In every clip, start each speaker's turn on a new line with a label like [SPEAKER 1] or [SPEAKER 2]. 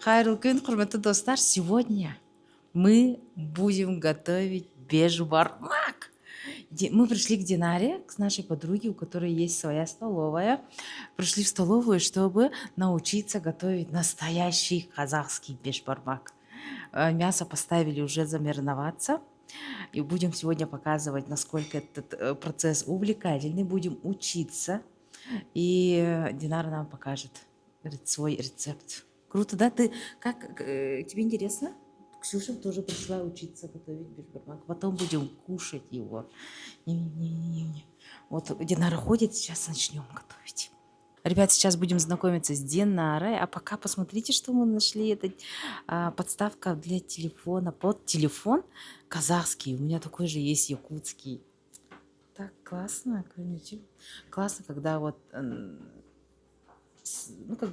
[SPEAKER 1] Хайырлы күн, құрметті достар. Сегодня мы будем готовить бешбармак. Мы пришли к Динаре, к нашей подруге, у которой есть своя столовая. Пришли в столовую, чтобы научиться готовить настоящий казахский бешбармак. Мясо поставили уже замариноваться. И будем сегодня показывать, насколько этот процесс увлекательный. Будем учиться. И Динара нам покажет свой рецепт. Круто, да? Тебе интересно? Ксюша тоже пришла учиться готовить бешбармак. Потом будем кушать его. Не. Вот Динара ходит, сейчас начнем готовить. Ребят, сейчас будем знакомиться с Динарой, а пока посмотрите, что мы нашли. Это подставка для телефона, под телефон казахский. У меня такой же есть якутский. Так классно, классно, когда вот,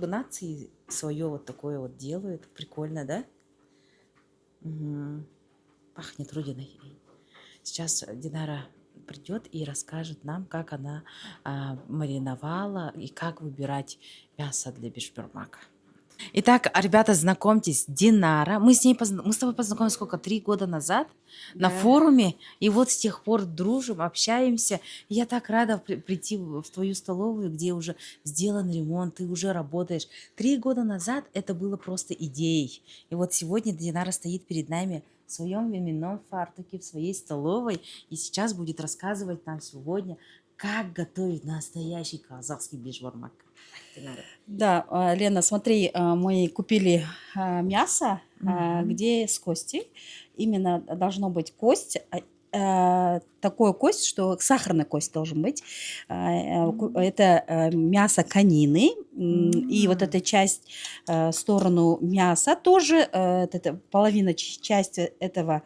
[SPEAKER 1] нации свое вот такое вот делают. Прикольно, да? Пахнет родиной. Сейчас Динара придет и расскажет нам, как она мариновала и как выбирать мясо для бешбармака. Итак, ребята, знакомьтесь, Динара. Мы с тобой познакомились 3 года назад на форуме. И вот с тех пор дружим, общаемся. Я так рада прийти в твою столовую, где уже сделан ремонт, ты уже работаешь. 3 года назад это было просто идеей. И вот сегодня Динара стоит перед нами в своем именном фартуке, в своей столовой. И сейчас будет рассказывать нам сегодня, как готовить настоящий казахский бешбармак.
[SPEAKER 2] Да, Лена, смотри, мы купили мясо, где с костью. Именно должно быть кость, такой кость, что сахарная кость должен быть. Это мясо конины. И вот эта часть, сторону мяса тоже, это половина части этого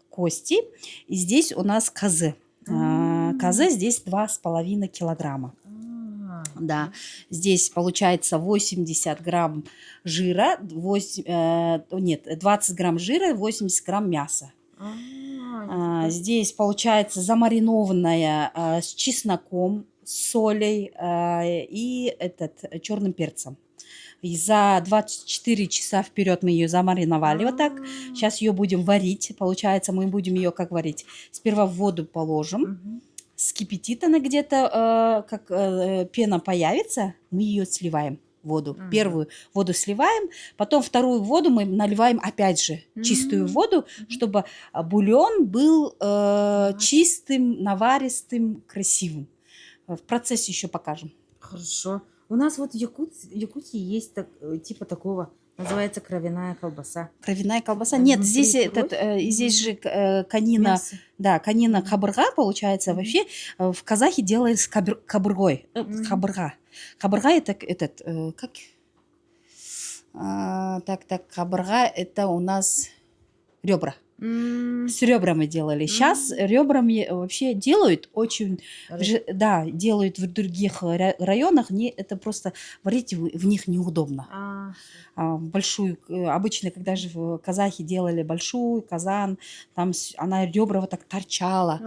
[SPEAKER 2] кости. И здесь у нас козы. Козы здесь 2,5 килограмма. Да, здесь получается 80 грамм жира, 20 грамм жира, 80 грамм мяса. Здесь получается замаринованная с чесноком, с солей и черным перцем. И за 24 часа вперед мы ее замариновали вот так. Сейчас ее будем варить. Получается, мы будем ее как варить? Сперва в воду положим. Скипятит она где-то, как пена появится, мы ее сливаем в воду. Первую воду сливаем, потом вторую воду мы наливаем опять же чистую воду, чтобы бульон был чистым, наваристым, красивым. В процессе еще покажем.
[SPEAKER 1] Хорошо. У нас вот в Якутии есть типа такого, называется кровяная колбаса.
[SPEAKER 2] Кровяная колбаса? Нет, здесь, здесь же конина. Мясо. Да, конина кабырга получается. Вообще в казахи делают с кабыргой. Кабырга. Кабырга это как? Кабырга это у нас ребра. С ребрами делали. Сейчас ребрами вообще делают очень, делают в других районах. Это просто варить в них неудобно. Большую, обычно, когда же в казахи делали большую казан, там она ребра вот так торчала.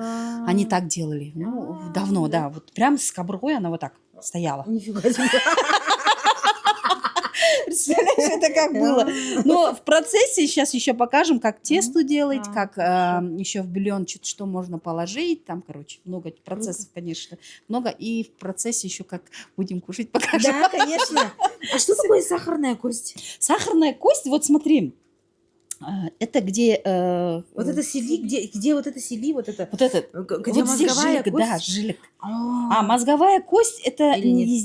[SPEAKER 2] Они так делали. Ну, давно, да. Вот прям с кабургой она вот так стояла.
[SPEAKER 1] Нифига себе.
[SPEAKER 2] Представляешь, это как было. Но в процессе сейчас еще покажем, как тесто делать, как еще в бульон что можно положить. Там, короче, много процессов, конечно. Много. И в процессе еще как будем кушать, покажем.
[SPEAKER 1] Да, конечно. А что такое сахарная кость?
[SPEAKER 2] Сахарная кость, вот смотри. Это где...
[SPEAKER 1] вот это сели, где вот это сели, вот это...
[SPEAKER 2] Вот это.
[SPEAKER 1] Где
[SPEAKER 2] вот здесь
[SPEAKER 1] мозговая
[SPEAKER 2] жилик,
[SPEAKER 1] кость?
[SPEAKER 2] да, жилик. Мозговая кость, это...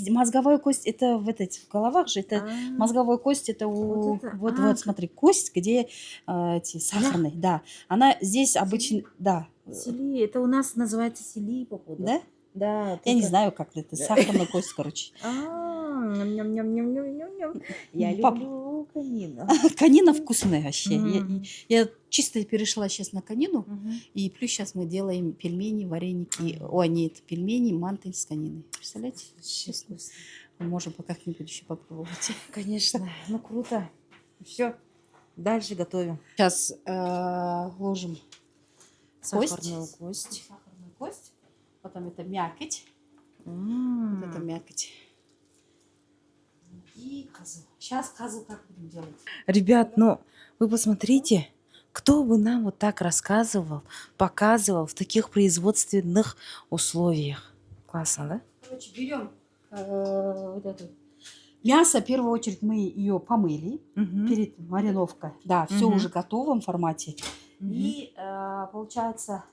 [SPEAKER 2] Мозговая кость, это в головах же, это мозговая кость, это вот, смотри, кость, где эти сахарные, да. Она здесь обычно, да.
[SPEAKER 1] Сели, это у нас называется сели, походу.
[SPEAKER 2] Да?
[SPEAKER 1] Да.
[SPEAKER 2] Я не знаю, как это, сахарная кость, короче.
[SPEAKER 1] Я люблю конину.
[SPEAKER 2] Конина вкусная вообще. Я чисто перешла сейчас на конину. И плюс сейчас мы делаем пельмени, вареники. Нет, пельмени, манты с кониной. Представляете?
[SPEAKER 1] Честно.
[SPEAKER 2] Можем как-нибудь еще попробовать.
[SPEAKER 1] Конечно. Ну, круто. Все. Дальше готовим.
[SPEAKER 2] Сейчас ложим
[SPEAKER 1] сахарную кость.
[SPEAKER 2] Сахарную кость. Потом это мякоть. Вот это мякоть. И козу. Сейчас козу как будем делать?
[SPEAKER 1] Ребят, ну вы посмотрите, кто бы нам вот так рассказывал, показывал в таких производственных условиях. Классно, да?
[SPEAKER 2] Короче, берем вот эту. Мясо, в первую очередь, мы ее помыли
[SPEAKER 1] Мгм.
[SPEAKER 2] перед мариновкой. Да, все
[SPEAKER 1] Мгм.
[SPEAKER 2] уже в готовом формате.
[SPEAKER 1] Мгм.
[SPEAKER 2] И получается,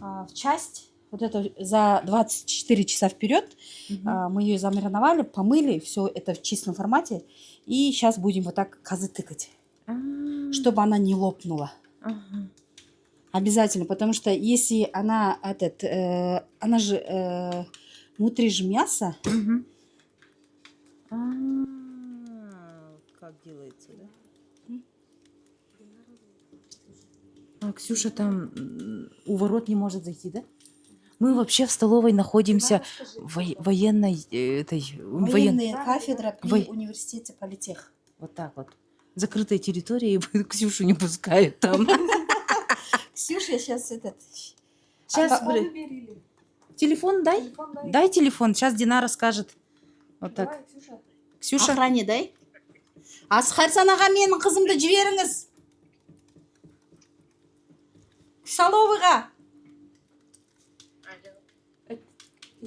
[SPEAKER 2] в часть, вот это за 24 часа вперед,
[SPEAKER 1] Мгм.
[SPEAKER 2] мы ее замариновали, помыли, все это в чистом формате. И сейчас будем вот так козы тыкать,
[SPEAKER 1] А,
[SPEAKER 2] чтобы она не лопнула.
[SPEAKER 1] ага.
[SPEAKER 2] Обязательно, потому что если она, она же, внутри же мясо.
[SPEAKER 1] Мгм. А, вот как делается, да? А Ксюша там у ворот не может зайти, да? Мы вообще в столовой находимся военной
[SPEAKER 2] Военная кафедра при
[SPEAKER 1] Вой-
[SPEAKER 2] университете политех.
[SPEAKER 1] вот так вот. Закрытая территория, и Ксюшу не пускают там.
[SPEAKER 2] Ксюша сейчас
[SPEAKER 1] Сейчас, телефон дай. Дай телефон, сейчас Динара скажет. Вот так. Ксюша.
[SPEAKER 2] Охране дай. Асқарсан аға менің қызымды жіберіңіз. Столовыйға.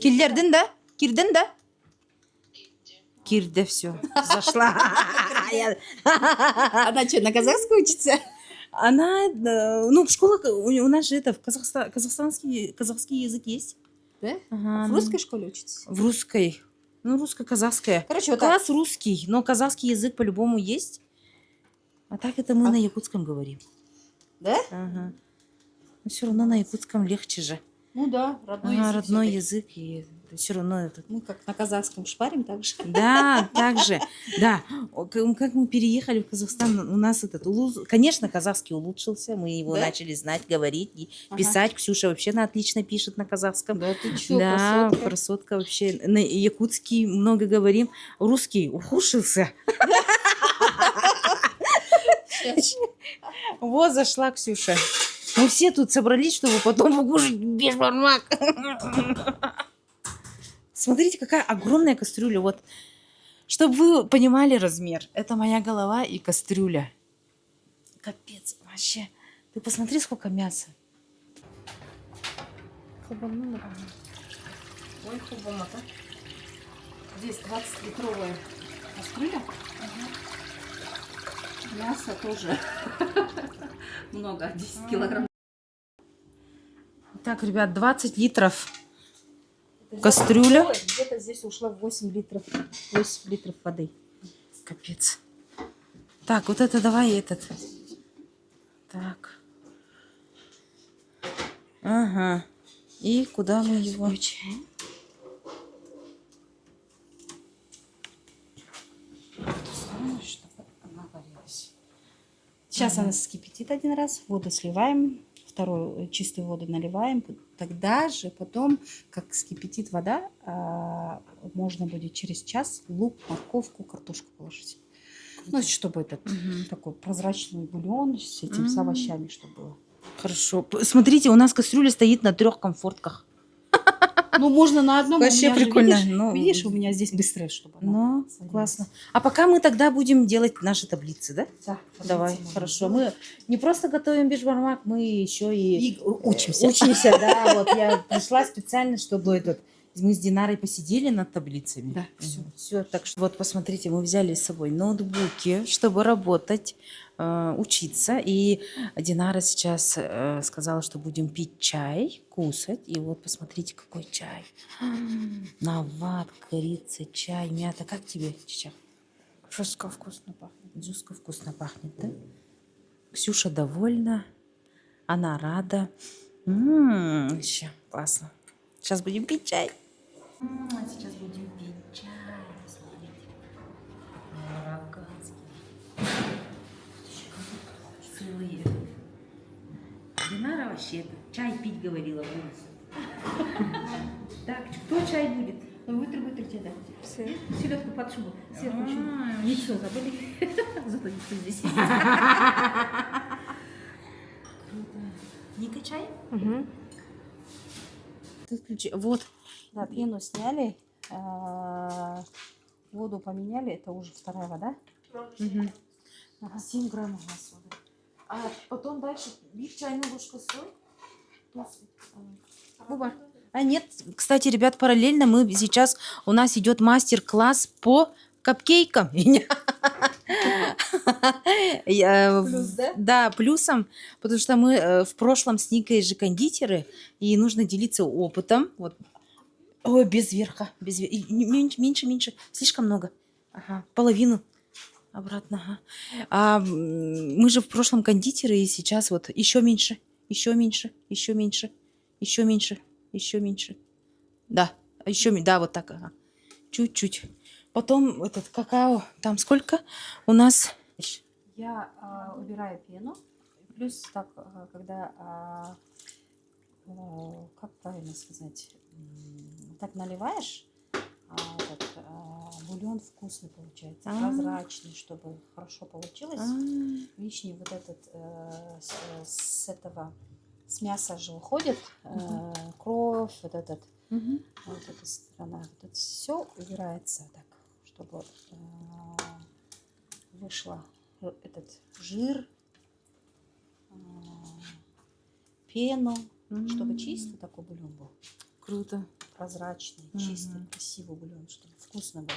[SPEAKER 1] Кирдердin да? Кирдin да? Кирде все. Зашла.
[SPEAKER 2] Она что, на казахском учится?
[SPEAKER 1] Она, ну, школа, у нас же это, в казахский язык есть.
[SPEAKER 2] Да?
[SPEAKER 1] Ага,
[SPEAKER 2] В
[SPEAKER 1] ну,
[SPEAKER 2] русской школе учится?
[SPEAKER 1] В русской. Ну, русско-казахская.
[SPEAKER 2] Короче, вот так.
[SPEAKER 1] Класс русский, но казахский язык по-любому есть. А так это мы на якутском говорим.
[SPEAKER 2] Да?
[SPEAKER 1] Ага. Но все равно на якутском легче же.
[SPEAKER 2] Ну да, родной
[SPEAKER 1] Ага,
[SPEAKER 2] язык.
[SPEAKER 1] родной
[SPEAKER 2] всё-таки.
[SPEAKER 1] язык, и все равно это.
[SPEAKER 2] Мы как на казахском шпарим так же.
[SPEAKER 1] Да, также, да. Как мы переехали в Казахстан, у нас конечно, казахский улучшился, мы его
[SPEAKER 2] Да?
[SPEAKER 1] начали знать, говорить и
[SPEAKER 2] Ага.
[SPEAKER 1] писать. Ксюша вообще отлично пишет на казахском.
[SPEAKER 2] Да ты чё,
[SPEAKER 1] Да,
[SPEAKER 2] красотка?
[SPEAKER 1] красотка вообще. На якутский много говорим. Русский ухудшился. Вот зашла Ксюша. Мы все тут собрались, чтобы потом покушать бешбармак. Смотрите, какая огромная кастрюля. Вот, чтобы вы понимали размер. Это моя голова и кастрюля. Капец, вообще. Ты посмотри, сколько мяса.
[SPEAKER 2] Ой, хубома-то. Здесь 20-литровая кастрюля. Мясо тоже много, 10 килограмм.
[SPEAKER 1] Так, ребят, 20 литров кастрюля.
[SPEAKER 2] Где-то здесь ушло 8 литров воды.
[SPEAKER 1] Капец. Так, вот это давай этот. Так. Ага. И куда мы его?
[SPEAKER 2] Чтобы она варилась. Сейчас она вскипятит один раз, воду сливаем, вторую чистую воду наливаем. Тогда же потом, как вскипятит вода, можно будет через час лук, морковку, картошку положить. Ну, чтобы этот такой прозрачный бульон с этим, с овощами, чтобы было.
[SPEAKER 1] Хорошо. Смотрите, у нас кастрюля стоит на 3 комфортках.
[SPEAKER 2] Ну, можно на одном.
[SPEAKER 1] Вообще
[SPEAKER 2] у меня же,
[SPEAKER 1] прикольно.
[SPEAKER 2] Видишь,
[SPEAKER 1] Ну,
[SPEAKER 2] видишь, у меня здесь быстрее, чтобы она
[SPEAKER 1] Ну,
[SPEAKER 2] сварилась.
[SPEAKER 1] классно. А пока мы тогда будем делать наши таблицы, да?
[SPEAKER 2] Да,
[SPEAKER 1] Давай,
[SPEAKER 2] таблицы
[SPEAKER 1] хорошо.
[SPEAKER 2] можно
[SPEAKER 1] Мы не просто готовим бешбармак, мы еще и
[SPEAKER 2] учимся.
[SPEAKER 1] учимся, да. Вот я пришла специально, чтобы мы с Динарой посидели над таблицами.
[SPEAKER 2] Да, всё.
[SPEAKER 1] Все, так что вот посмотрите, мы взяли с собой ноутбуки, чтобы работать, учиться. И Динара сейчас сказала, что будем пить чай, кусать. И вот посмотрите, какой чай. Нават, корица, чай, мята. Как тебе, Чича?
[SPEAKER 2] Жестко вкусно пахнет.
[SPEAKER 1] Жестко вкусно пахнет, да? Ксюша довольна, она рада. Еще классно. Сейчас будем пить чай. Сейчас будем пить чай. Смотрите. Марокканский. Целые. Динара вообще чай пить говорила в улице. Так, кто чай будет?
[SPEAKER 2] Вытрите, да. Селедку под шубу. Сверху еще. Яйцо забыли. Зато яйцо здесь.
[SPEAKER 1] Круто. Ника чай?
[SPEAKER 2] Угу.
[SPEAKER 1] Ты включи. Вот.
[SPEAKER 2] Да, пену сняли. Воду поменяли, это уже вторая вода.
[SPEAKER 1] Мгм.
[SPEAKER 2] Ага.
[SPEAKER 1] 7 граммов у нас соды. А потом дальше биф, чайную ложку соль. Буба. А нет, кстати, ребят, параллельно у нас идет мастер-класс по капкейкам.
[SPEAKER 2] Плюс, да?
[SPEAKER 1] Да, плюсом, потому что мы в прошлом с Никой же кондитеры, и нужно делиться опытом. Вот. Ой, без верха, меньше, меньше, слишком много. Ага, половину. Обратно, ага. Мы же в прошлом кондитеры, и сейчас вот еще меньше, еще меньше, еще меньше, еще меньше, еще меньше. Да, да, вот так, ага. Чуть-чуть. Потом этот какао, там сколько у нас?
[SPEAKER 2] Я убираю пену. Плюс так, когда, как правильно сказать, так наливаешь, этот, бульон вкусный получается, прозрачный, чтобы хорошо получилось. Лишний вот этот с этого, с мяса же уходит, кровь, вот этот, вот эта сторона, вот это все убирается так, чтобы вышло этот жир, пену, чтобы чистый такой бульон был.
[SPEAKER 1] Круто.
[SPEAKER 2] Прозрачный, чистый, красивый бульон, чтобы вкусно был.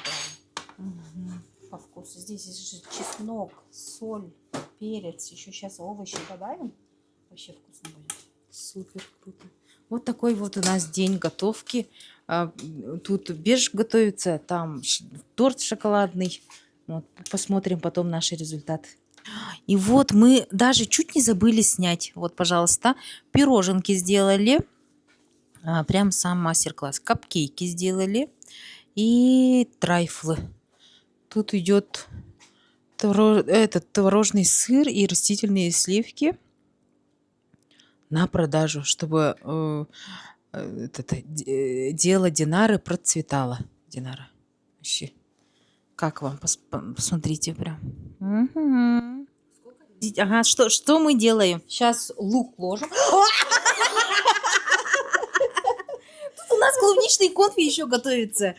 [SPEAKER 2] По вкусу. Здесь есть же чеснок, соль, перец. Еще сейчас овощи добавим. Вообще вкусно будет.
[SPEAKER 1] Супер круто. Вот такой вот у нас день готовки. Тут беж готовится, там торт шоколадный. Вот, посмотрим потом наши результаты. И вот мы даже чуть не забыли снять. Вот, пожалуйста, пироженки сделали. Прям сам мастер-класс. Капкейки сделали. И трайфлы. Тут идет этот творожный сыр и растительные сливки на продажу, чтобы дело Динары процветало. Динара, вообще. Как вам? Посмотрите прям. Мгм. Ага, что мы делаем?
[SPEAKER 2] Сейчас лук ложим.
[SPEAKER 1] У нас клубничный конфи еще готовится.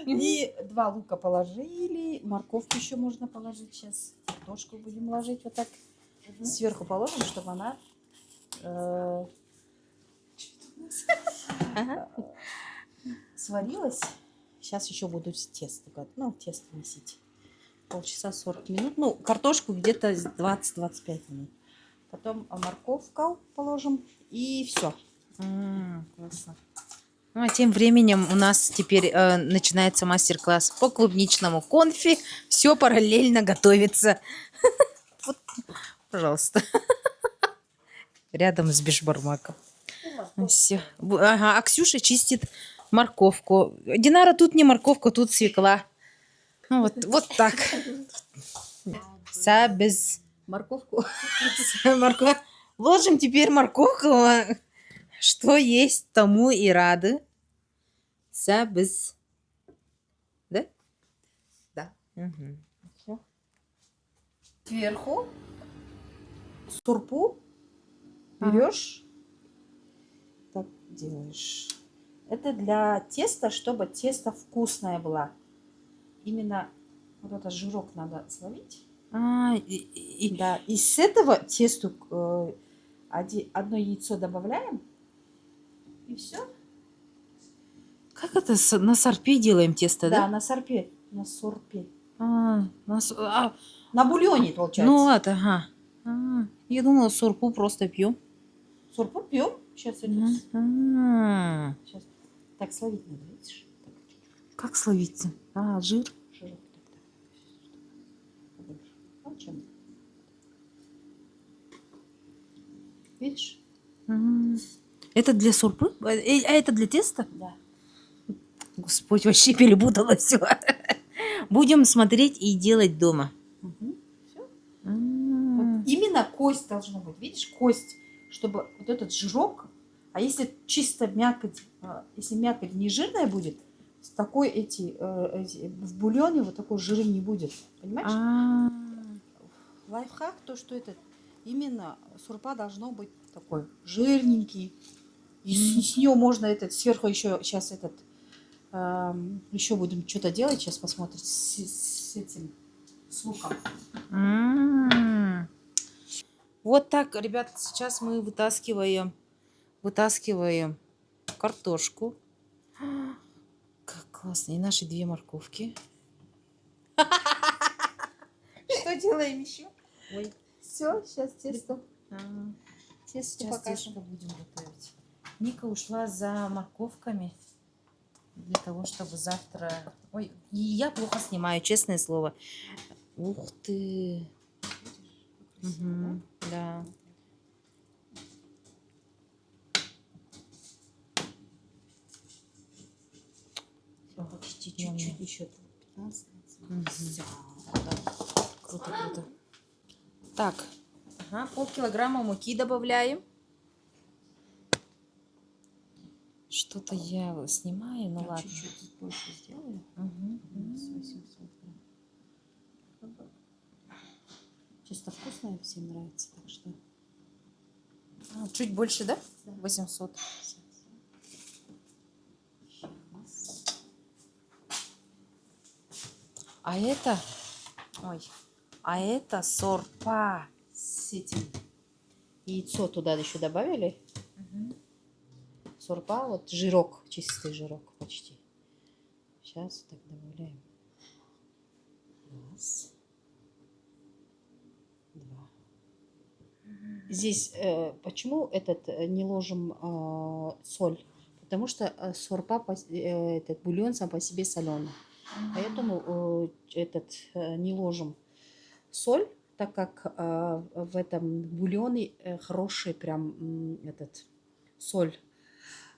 [SPEAKER 2] И 2 лука положили. Морковку еще можно положить сейчас. Картошку будем ложить вот так. Сверху положим, чтобы она сварилась. Сейчас еще буду тесто, тесто месить. Полчаса 40 минут. Ну, картошку где-то 20-25 минут. Потом морковку положим. И все.
[SPEAKER 1] Классно. Ну, а тем временем у нас теперь начинается мастер-класс по клубничному конфи. Все параллельно готовится. Вот, пожалуйста. Рядом с бешбармаком. Все. Ага, а Ксюша чистит морковку. Динара, тут не морковка, тут свекла. Ну, вот так. Без
[SPEAKER 2] Морковку.
[SPEAKER 1] морковь. Ложим теперь морковку. Что есть, тому и рады. Без. Да?
[SPEAKER 2] Да.
[SPEAKER 1] Угу.
[SPEAKER 2] Всё. Сверху сурпу берешь, так делаешь. Это для теста, чтобы тесто вкусное было. Именно вот этот жирок надо словить. Да. И с этого тесту одно яйцо добавляем. И все.
[SPEAKER 1] Как это на сорпе делаем тесто,
[SPEAKER 2] Да,
[SPEAKER 1] да?
[SPEAKER 2] на сорпе. На сорпе.
[SPEAKER 1] На
[SPEAKER 2] бульоне, получается.
[SPEAKER 1] Ну вот, ага. Я думала, сорпу просто пьем.
[SPEAKER 2] Сорпу пьем. Сейчас это. Сейчас. Так словить надо, видишь? Так, чуть-чуть.
[SPEAKER 1] Как словиться? Жир.
[SPEAKER 2] Жирок так. Вот чем. Видишь?
[SPEAKER 1] Это для сорпы? А это для теста?
[SPEAKER 2] Да.
[SPEAKER 1] Господь, вообще перепутала все. Будем смотреть и делать дома.
[SPEAKER 2] Все. Вот именно кость должна быть. Видишь, кость, чтобы вот этот жирок. А если чисто мякоть, если мякоть не жирная будет, с такой в бульоне вот такой жира не будет. Понимаешь? Лайфхак то, что это именно сурпа должно быть такой жирненький. И с нее можно сверху еще сейчас Еще будем что-то делать, сейчас посмотрим с этим, с луком.
[SPEAKER 1] М. Вот так, ребят, сейчас мы вытаскиваем картошку. Как классно. И наши 2 морковки. Что делаем еще? Ой,
[SPEAKER 2] Все, сейчас тесто. Тесто
[SPEAKER 1] сейчас
[SPEAKER 2] покажем.
[SPEAKER 1] тесто будем готовить. Ника ушла за морковками для того, чтобы завтра... Ой, и я плохо снимаю, честное слово. Ух ты. Мгм, да.
[SPEAKER 2] Почти
[SPEAKER 1] Ям-ям.
[SPEAKER 2] чуть-чуть еще 15.
[SPEAKER 1] Мгм.
[SPEAKER 2] Всё.
[SPEAKER 1] Круто, круто. Так, ага, полкилограмма муки добавляем. Что-то я снимаю, ну ладно.
[SPEAKER 2] Чуть-чуть больше сделаю.
[SPEAKER 1] Мгм.
[SPEAKER 2] С 800 грамм. Чисто вкусное всем нравится, так что...
[SPEAKER 1] Чуть больше, да?
[SPEAKER 2] Да.
[SPEAKER 1] 800. А это, а это сорпа.
[SPEAKER 2] С этим яйцо туда еще добавили. Сорпа, вот жирок, чистый жирок почти. Сейчас так добавляем. Раз. Два. Здесь почему не ложим соль? Потому что сорпа, этот бульон сам по себе соленый. Поэтому не ложим соль, так как в этом бульоне хороший прям соль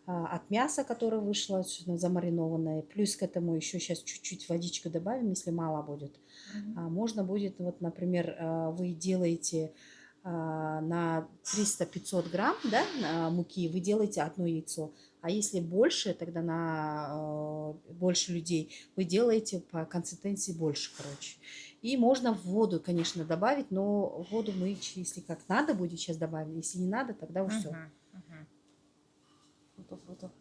[SPEAKER 2] от мяса, которое вышло замаринованное. Плюс к этому еще сейчас чуть-чуть водичку добавим, если мало будет. Можно будет, вот, например, вы делаете на 300-500 грамм, да, муки, вы делаете одно яйцо. А если больше, тогда на больше людей, вы делаете по консистенции больше, короче. И можно в воду, конечно, добавить, но воду мы, если как надо, будет сейчас добавим. Если не надо, тогда уже все.
[SPEAKER 1] Круто, круто.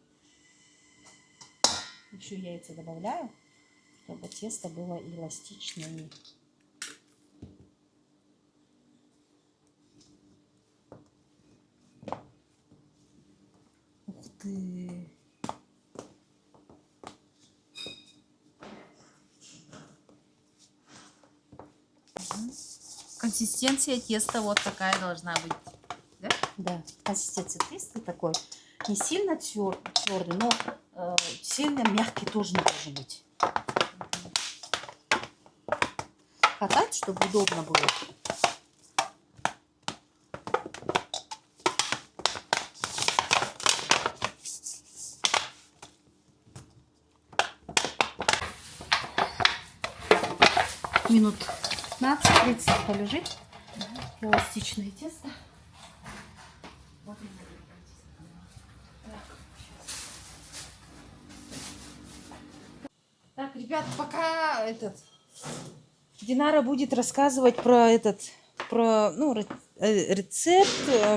[SPEAKER 2] Еще яйца добавляю, чтобы тесто было эластичное.
[SPEAKER 1] Ух ты. Консистенция теста вот такая должна быть. Да?
[SPEAKER 2] Да, консистенция теста такой. Не сильно твердый, но сильно мягкий тоже не должен быть. Катать, чтобы удобно было. Минут 15-30 полежит. Эластичное тесто.
[SPEAKER 1] Так, ребят, пока Динара будет рассказывать про рецепт,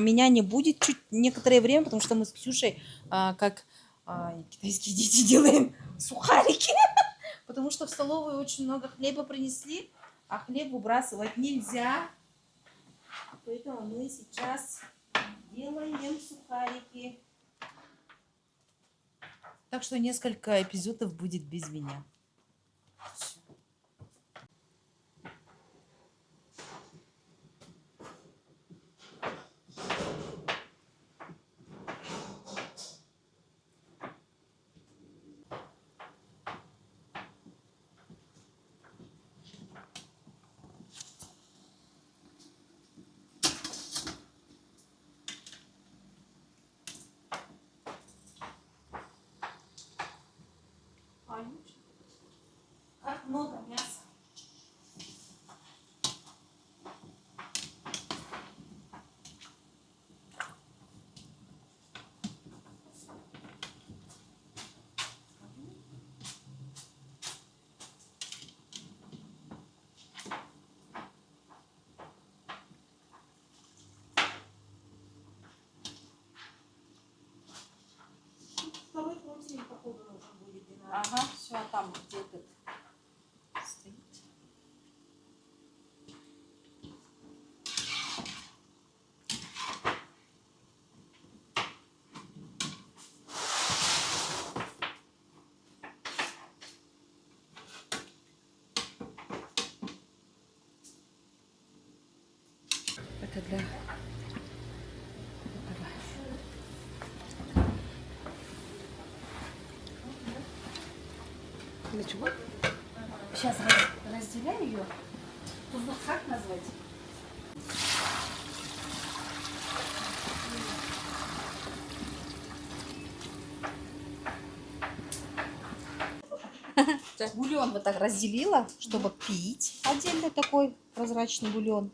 [SPEAKER 1] меня не будет чуть некоторое время, потому что мы с Ксюшей, как китайские дети, делаем сухарики, потому что в столовую очень много хлеба принесли, а хлеб выбрасывать нельзя, поэтому мы сейчас делаем сухарики. Так что несколько эпизодов будет без меня. только для этого. Для чего?
[SPEAKER 2] Сейчас разделяю ее. Тут как назвать? Бульон вот так разделила, чтобы пить. Отдельно такой прозрачный бульон.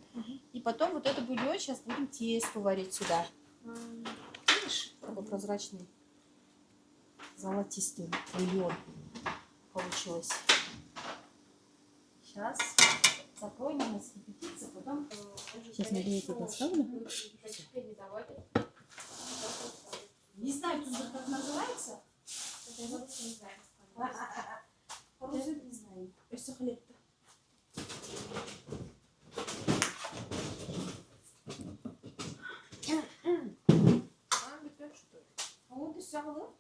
[SPEAKER 2] И потом вот этот бульон сейчас будем тесто варить сюда. Видишь, такой прозрачный, золотистый бульон получилось. Сейчас закроем, у нас кипятится, потом... Сейчас я это поставлю. Не знаю, тут как называется. По-русски не знаю. Просто хлеб-то. А вот и сало.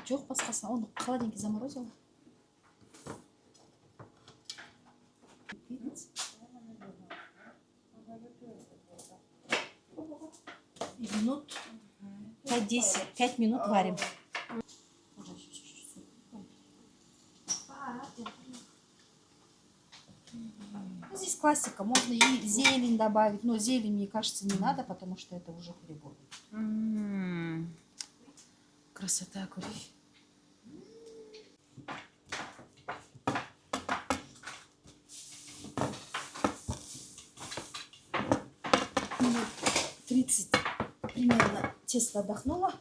[SPEAKER 2] Жоқ, басқасы. Оны холодильникке заморозила. Минут 5-10. 5 минут варим. Ну, здесь классика. Можно и зелень добавить. Но зелень, мне кажется, не надо, потому что это уже перебор.
[SPEAKER 1] Красота, курить.
[SPEAKER 2] Минут 30 примерно тесто отдохнуло.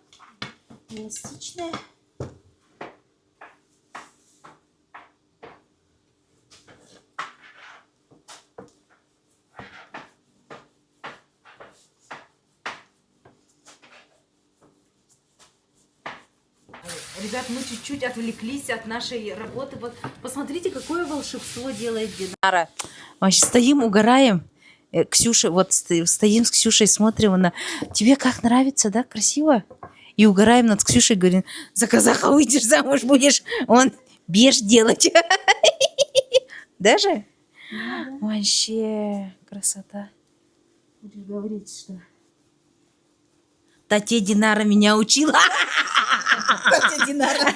[SPEAKER 2] Эластичное.
[SPEAKER 1] Ребят, мы чуть-чуть отвлеклись от нашей работы. Вот посмотрите, какое волшебство делает Динара. Вообще стоим, угораем. Ксюша, вот стоим с Ксюшей, смотрим на... Тебе как нравится, да? Красиво? И угораем над Ксюшей, говорим, за казаха выйдешь замуж, будешь он беж делать. Даже? Вообще красота.
[SPEAKER 2] Будешь говорить, что...
[SPEAKER 1] Тетя Динара меня учила.
[SPEAKER 2] Тетя Динара.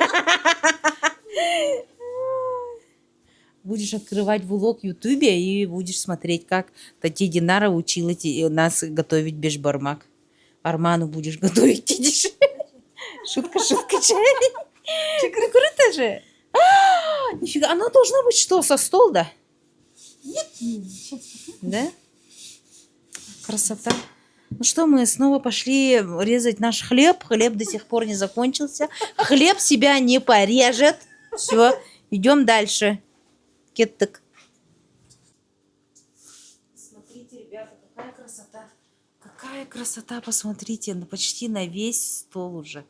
[SPEAKER 1] Будешь открывать влог в Ютубе и будешь смотреть, как Тетя Динара учила нас готовить бешбармак. Арману будешь готовить, видишь? Шутка. Круто же. Нифига, она должна быть что, со стол, да?
[SPEAKER 2] Нет, сейчас.
[SPEAKER 1] Да? Красота. Ну что, мы снова пошли резать наш хлеб. Хлеб до сих пор не закончился. Хлеб себя не порежет. Все, идем дальше. Кеттык. Смотрите, ребята, какая красота. Какая красота, посмотрите. Почти на весь стол уже.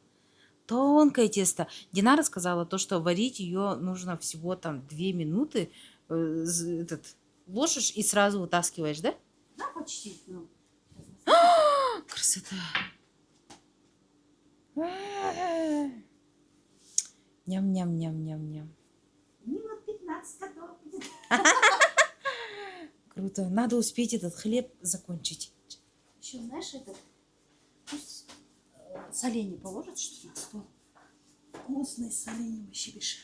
[SPEAKER 1] Тонкое тесто. Динара сказала то, что варить ее нужно всего там 2 минуты. Ложишь и сразу вытаскиваешь, да?
[SPEAKER 2] Да, почти. Ну.
[SPEAKER 1] Красота. Ням-ням-ням-ням-ням.
[SPEAKER 2] Минут 15 готов будет.
[SPEAKER 1] Круто. Надо успеть этот хлеб закончить.
[SPEAKER 2] Еще, знаешь, это... Пусть соленье положат, что на стол. Вкусное соленье вообще бежит.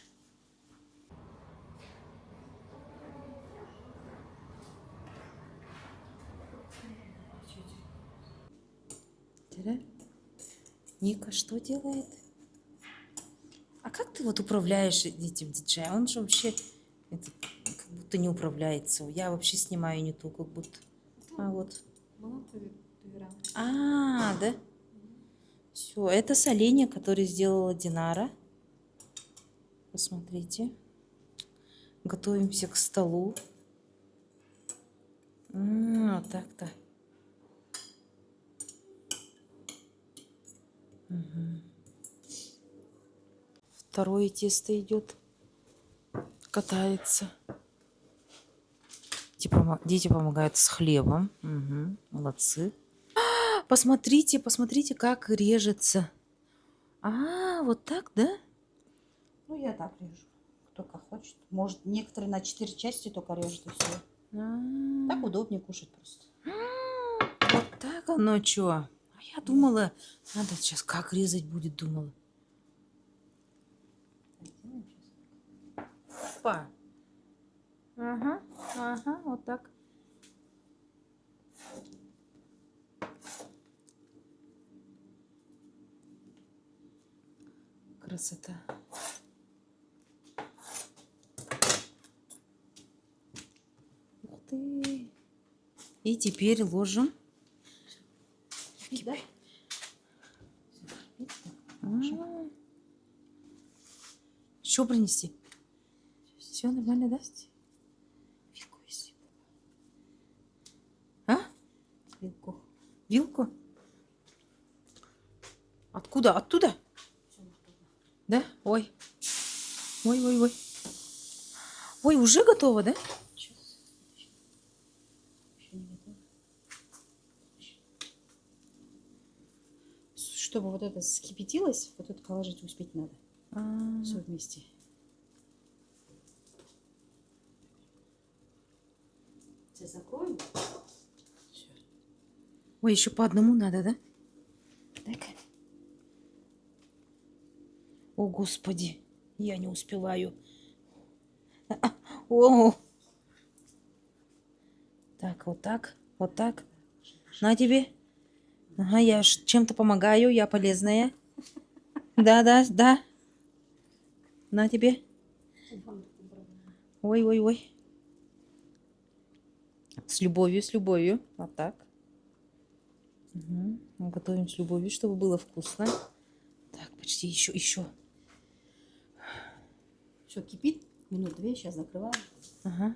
[SPEAKER 1] Ника что делает? А как ты вот управляешь этим диджеем? Он же вообще как будто не управляется. Я вообще снимаю не ту, как будто. А вот. А, да? Все, это соленье, которое сделала Динара. Посмотрите. Готовимся к столу. Вот так-то. Мгм. Второе тесто идет, катается. Дети помогают с хлебом. Мгм. Молодцы. Посмотрите, посмотрите, как режется. А, вот так, да?
[SPEAKER 2] Ну, я так режу. Кто как хочет. Может, некоторые на 4 части только режут и все.
[SPEAKER 1] А,
[SPEAKER 2] Так удобнее кушать просто.
[SPEAKER 1] вот так оно что? А я думала, надо сейчас как резать будет, думала. Опа. Ага, ага, вот так. Красота. Ух ты. И теперь ложим.
[SPEAKER 2] Да?
[SPEAKER 1] Что принести? Все нормально, да?
[SPEAKER 2] Вилку есть.
[SPEAKER 1] А?
[SPEAKER 2] Вилку.
[SPEAKER 1] Вилку? Откуда? Оттуда? Да? Ой. Ой, ой, ой. Ой, уже готово, да?
[SPEAKER 2] Сейчас. Еще не готово. Чтобы вот это скипятилось, вот это положить успеть надо.
[SPEAKER 1] А,
[SPEAKER 2] Все вместе. Сейчас закроем. Все.
[SPEAKER 1] Ой, еще по одному надо, да?
[SPEAKER 2] Так.
[SPEAKER 1] О, Господи, я не успеваю. О. Так, вот так, вот так. На тебе. Ага, я чем-то помогаю, я полезная. Да, да, да. На тебе. Ой, ой, ой. С любовью, с любовью. Вот так. Угу. Готовим с любовью, чтобы было вкусно. Так, почти еще, еще.
[SPEAKER 2] Все кипит. Минут 2. Сейчас закрываем.
[SPEAKER 1] Ага.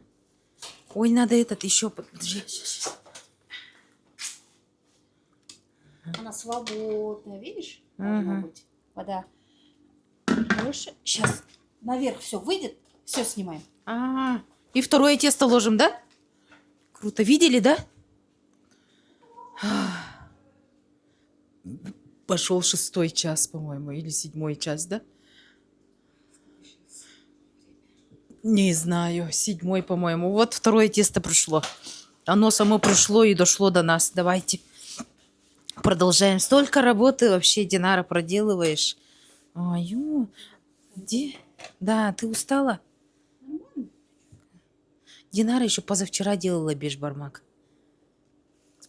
[SPEAKER 1] Ой, надо этот еще. Подожди.
[SPEAKER 2] Она свободная, видишь?
[SPEAKER 1] Ага.
[SPEAKER 2] Должна быть. Вода больше. Сейчас наверх все выйдет. Все снимаем.
[SPEAKER 1] А, и второе тесто ложим, да? Круто. Видели, да? Пошел 6-й час, по-моему, или 7-й час, да? Не знаю, 7-й, по-моему. Вот второе тесто пришло. Оно само пришло и дошло до нас. Давайте продолжаем. Столько работы вообще, Динара, проделываешь. Ой, где? Да, ты устала? Динара еще позавчера делала бешбармак.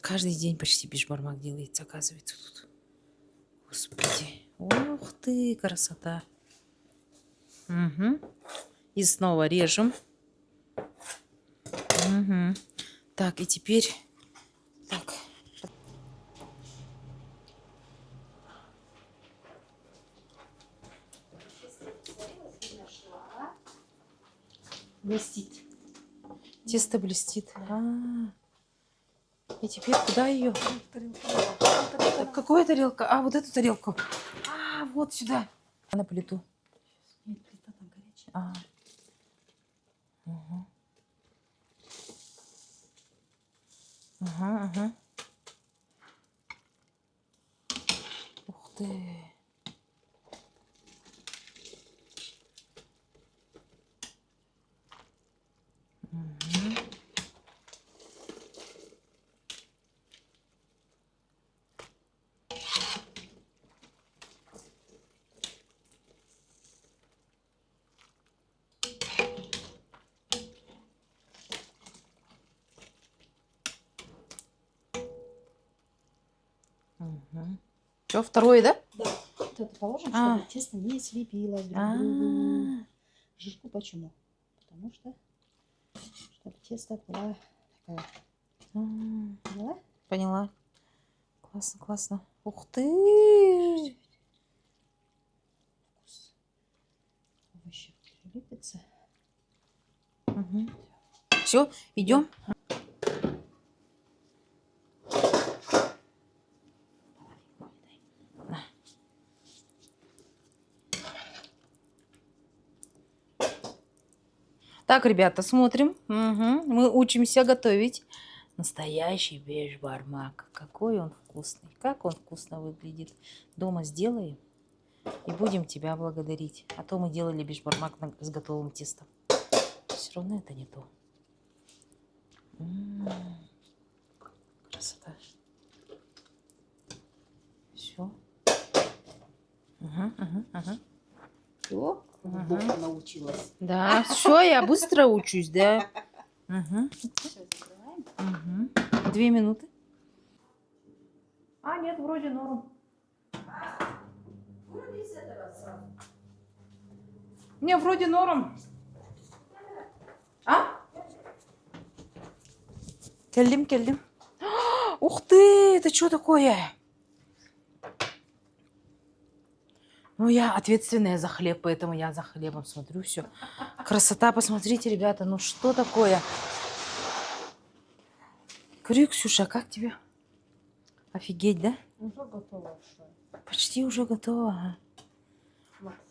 [SPEAKER 1] Каждый день почти бешбармак делается, оказывается, тут. Господи. Ух ты, красота. Угу. И снова режем. Угу. Так, и теперь... Так.
[SPEAKER 2] Блестит.
[SPEAKER 1] Тесто блестит. И теперь куда ее? Какая тарелка? А, вот эту тарелку. А, вот сюда. На плиту.
[SPEAKER 2] Нет, плита там горячая.
[SPEAKER 1] А. Ага. Ага, ага. Ух ты. Мгм. Мгм. Все, второе, да?
[SPEAKER 2] Да. Вот это положим,
[SPEAKER 1] А.
[SPEAKER 2] чтобы тесто не слепилось друг
[SPEAKER 1] А.
[SPEAKER 2] к другу. Жирку почему? Потому что, чтобы тесто было такое.
[SPEAKER 1] А.
[SPEAKER 2] Поняла?
[SPEAKER 1] Поняла. Классно, классно. Ух ты!
[SPEAKER 2] Вкус. Овощи прилепится.
[SPEAKER 1] Все, идем. Так, ребята, смотрим. Мгм. Мы учимся готовить настоящий бешбармак. Какой он вкусный. Как он вкусно выглядит. Дома сделаем и будем тебя благодарить. А то мы делали бешбармак с готовым тестом. Все равно это не то. Красота. Все. Ага.
[SPEAKER 2] Все, глубоко научилась.
[SPEAKER 1] Да, все, я быстро учусь, да. Угу.
[SPEAKER 2] Все, закрываем.
[SPEAKER 1] 2 минуты. А, нет, вроде норм. Не, вроде норм. А? Келдим. Ух ты, это что такое? Ну, я ответственная за хлеб, поэтому я за хлебом смотрю все. Красота, посмотрите, ребята, ну что такое? Говорю, Ксюша, как тебе? Офигеть, да?
[SPEAKER 2] Уже готово.
[SPEAKER 1] Почти уже готово.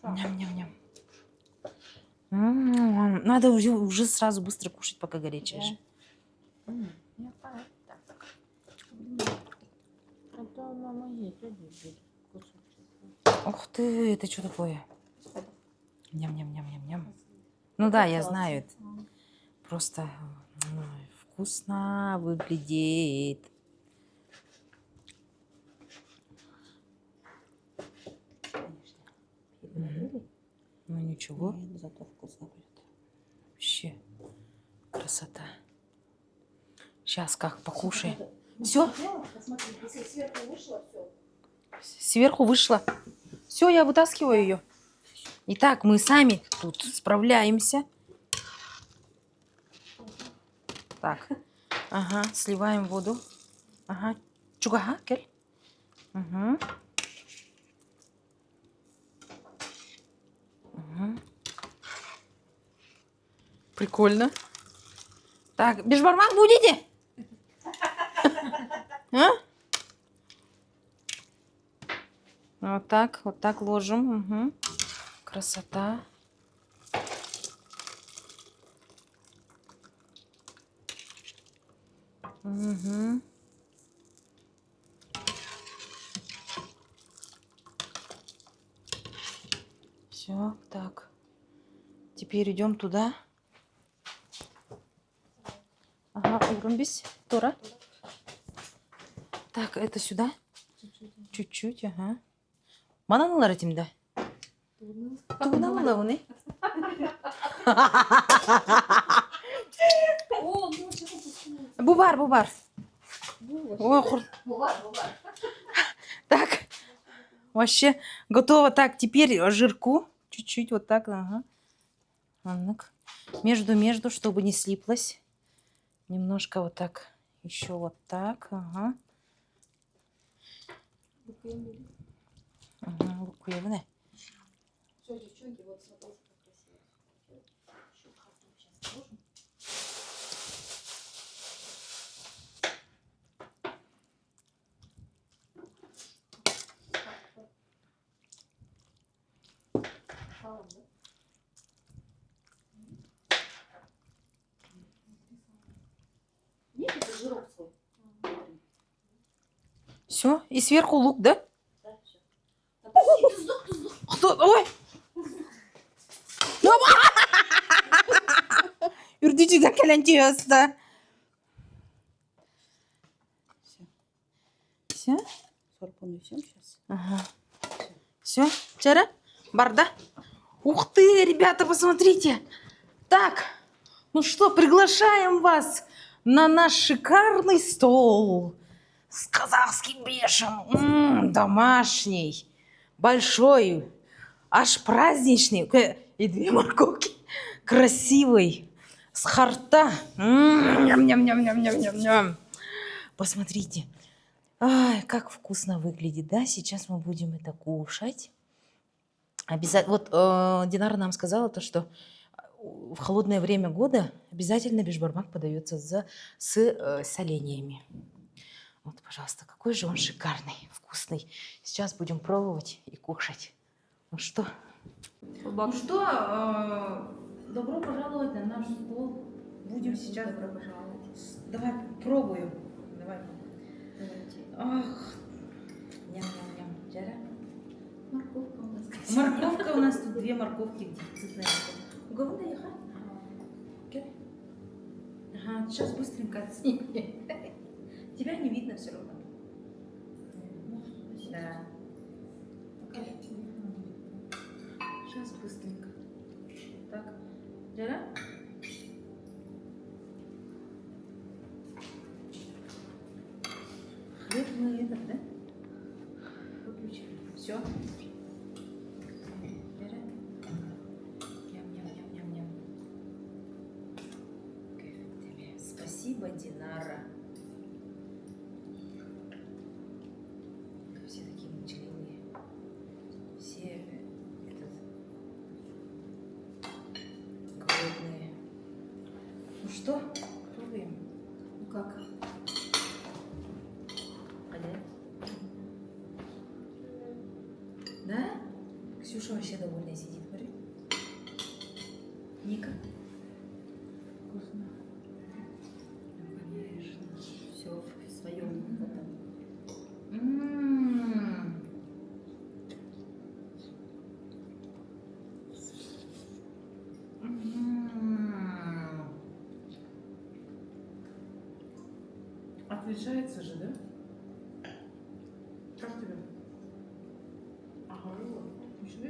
[SPEAKER 1] Ням-ням-ням. Надо уже сразу быстро кушать, пока горячее же. Ух ты, это что такое? Ням-ням-ням-ням-ням. Ну да, я знаю это. Просто вкусно выглядит. Ну ничего.
[SPEAKER 2] Зато вкусно будет.
[SPEAKER 1] Вообще красота. Сейчас как покушаем. Все?
[SPEAKER 2] Посмотри, если сверху вышло, все.
[SPEAKER 1] Сверху вышла. Все, я вытаскиваю ее. Итак, мы сами тут справляемся. Так. Ага, сливаем воду. Ага. Чугага, кель. Угу. Прикольно. Так, бешбармак будете? А? Вот так ложим. Угу. Красота. Угу. Все, так. Теперь идем туда. Ага, урумбись, Тора. Так, это сюда. Чуть-чуть, ага. Мананулар этим-да. Тубналар уни. Бубар. Ой, так, вообще готово. Так, теперь жирку. Чуть-чуть вот так, ага. Между, чтобы не слиплось. Немножко вот так. Еще вот так, ага. Лукуевны.
[SPEAKER 2] Все, девчонки, вот смотрите, как красиво. Еще карту сейчас положим. Нет, это жирок свой.
[SPEAKER 1] Все, и сверху лук, да?
[SPEAKER 2] Да, все.
[SPEAKER 1] Кто? Ой! Юрдичи да калянтиёста. Все?
[SPEAKER 2] Сорпу несем сейчас.
[SPEAKER 1] Ага. Все? Чара? Барда? Ух ты, ребята, посмотрите. Так, ну что, приглашаем вас на наш шикарный стол с казахским бешем. Домашний, большой, аж праздничный. И 2 морковки. Красивый, с харта. Ням-ням-ням-ням-ням-ням. Посмотрите. Ай, как вкусно выглядит, да? Сейчас мы будем это кушать. Обязательно. Вот Динара нам сказала то, что в холодное время года обязательно бешбармак подается с соленьями. Вот, пожалуйста, какой же он шикарный, вкусный. Сейчас будем пробовать и кушать. Ну что? Ну что, Добро пожаловать на наш стол. Будем сейчас...
[SPEAKER 3] Добро пожаловать.
[SPEAKER 1] Давай пробую. Давай.
[SPEAKER 3] Давайте.
[SPEAKER 1] Ах. Ням-ням-ням. Джара.
[SPEAKER 3] Морковка у нас.
[SPEAKER 1] Морковка у нас тут 2 морковки дефицитные. Уговорная яха? Окей. Ага, сейчас быстренько отснимем. Тебя не видно все равно. Да. Сейчас быстренько. Так. Джара? Хлеб мы этот, да? Выключили. Все. Ням-ням-ням-ням-ням. Спасибо, Динара. Все такие молчаливые. Все голодные. Ну что, пробуем?
[SPEAKER 3] Ну как?
[SPEAKER 1] Да? Ксюша вообще довольная сидит, смотри. Ника?
[SPEAKER 3] Вкусно.
[SPEAKER 1] Ну, конечно.
[SPEAKER 3] Все в своем этом.
[SPEAKER 1] М. М. Отличается же, да? Как тебе? Ага, вкусно.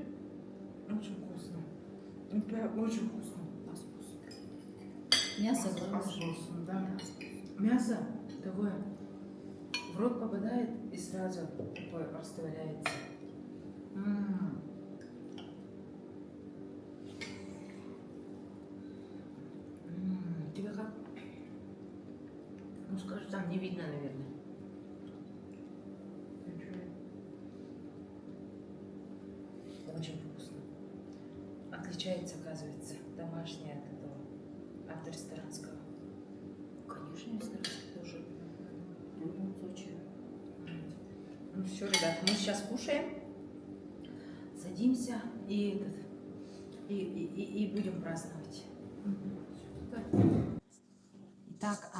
[SPEAKER 1] Очень вкусно. Прям очень вкусно.
[SPEAKER 3] Мясо главное.
[SPEAKER 1] Вкусно, да. Мясо такое в рот попадает и сразу такое растворяется. М. Тебе как? Ну скажи, там не видно, наверное. Очень вкусно. Отличается, оказывается, домашнее от этого, от ресторанского.
[SPEAKER 3] Конечно, ресторанский тоже. Ну, в Сочи.
[SPEAKER 1] Ну все, ребят, мы сейчас кушаем, садимся и, и будем праздновать. Итак,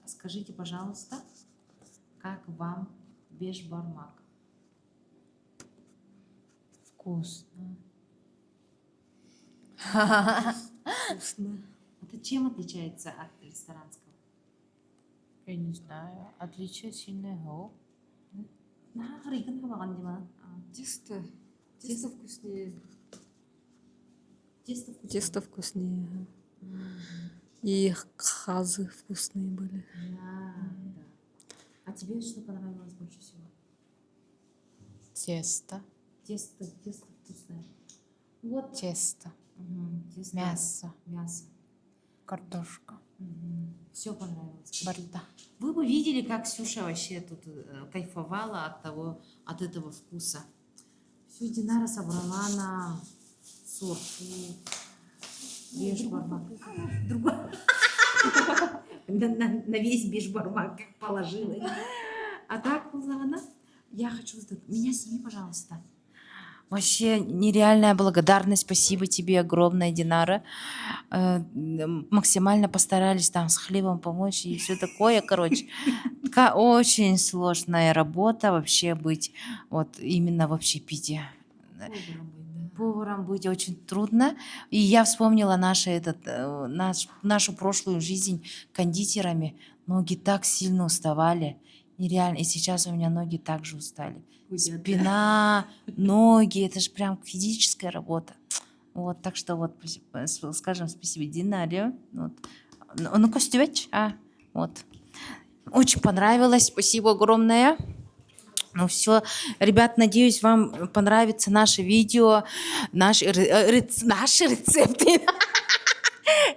[SPEAKER 1] скажите, пожалуйста, как вам бешбармак? Вкусно.
[SPEAKER 3] Вкусно.
[SPEAKER 1] Это чем отличается от ресторанского?
[SPEAKER 4] Я не знаю. Отличие сильное.
[SPEAKER 3] Тесто. Тесто вкуснее.
[SPEAKER 1] Тесто вкуснее.
[SPEAKER 3] Тесто вкуснее. И хазы вкусные были.
[SPEAKER 1] Да, да. А тебе что понравилось больше всего?
[SPEAKER 4] Тесто.
[SPEAKER 1] Тесто вкусное. Вот.
[SPEAKER 4] Тесто.
[SPEAKER 1] Тесто.
[SPEAKER 4] Мясо.
[SPEAKER 1] Мясо.
[SPEAKER 4] Картошка.
[SPEAKER 1] Все понравилось.
[SPEAKER 4] Борта.
[SPEAKER 1] Вы бы видели, как Ксюша вообще тут кайфовала от этого вкуса. Всю Динара собрала на сорфу. Бешбармак. Другой. На весь бешбармак как положила. А так, Пулзана, я хочу... Меня сними, пожалуйста. Вообще нереальная благодарность, спасибо тебе огромное, Динара. Максимально постарались там с хлебом помочь и все такое, короче. Такая очень сложная работа вообще быть вот именно в общепите. Поваром быть очень трудно. И я вспомнила нашу прошлую жизнь кондитерами. Ноги так сильно уставали. Нереально. И сейчас у меня ноги также устали. Спина, ноги, это же прям физическая работа. Вот, так что вот, скажем спасибо Динаре. Вот. Ну, Костювич, вот. Очень понравилось, спасибо огромное. Ну все, ребят, надеюсь, вам понравится наше видео, наши рецепты.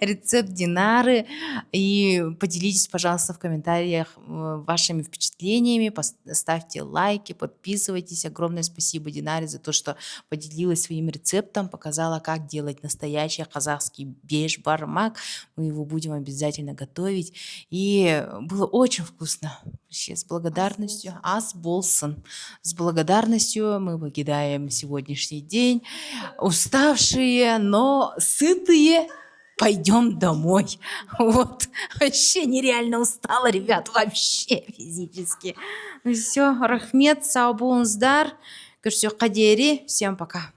[SPEAKER 1] рецепт Динары. И поделитесь, пожалуйста, в комментариях вашими впечатлениями, ставьте лайки, подписывайтесь. Огромное спасибо Динаре за то, что поделилась своим рецептом, показала, как делать настоящий казахский бешбармак. Мы его будем обязательно готовить. И было очень вкусно. Вообще, с благодарностью. Ас болсын. С благодарностью мы покидаем сегодняшний день. Уставшие, но сытые. Пойдем домой. Вот. Вообще нереально устала, ребят. Вообще физически. Ну все, рахмет, сау болыңыздар. Көрсе қадери. Всем пока.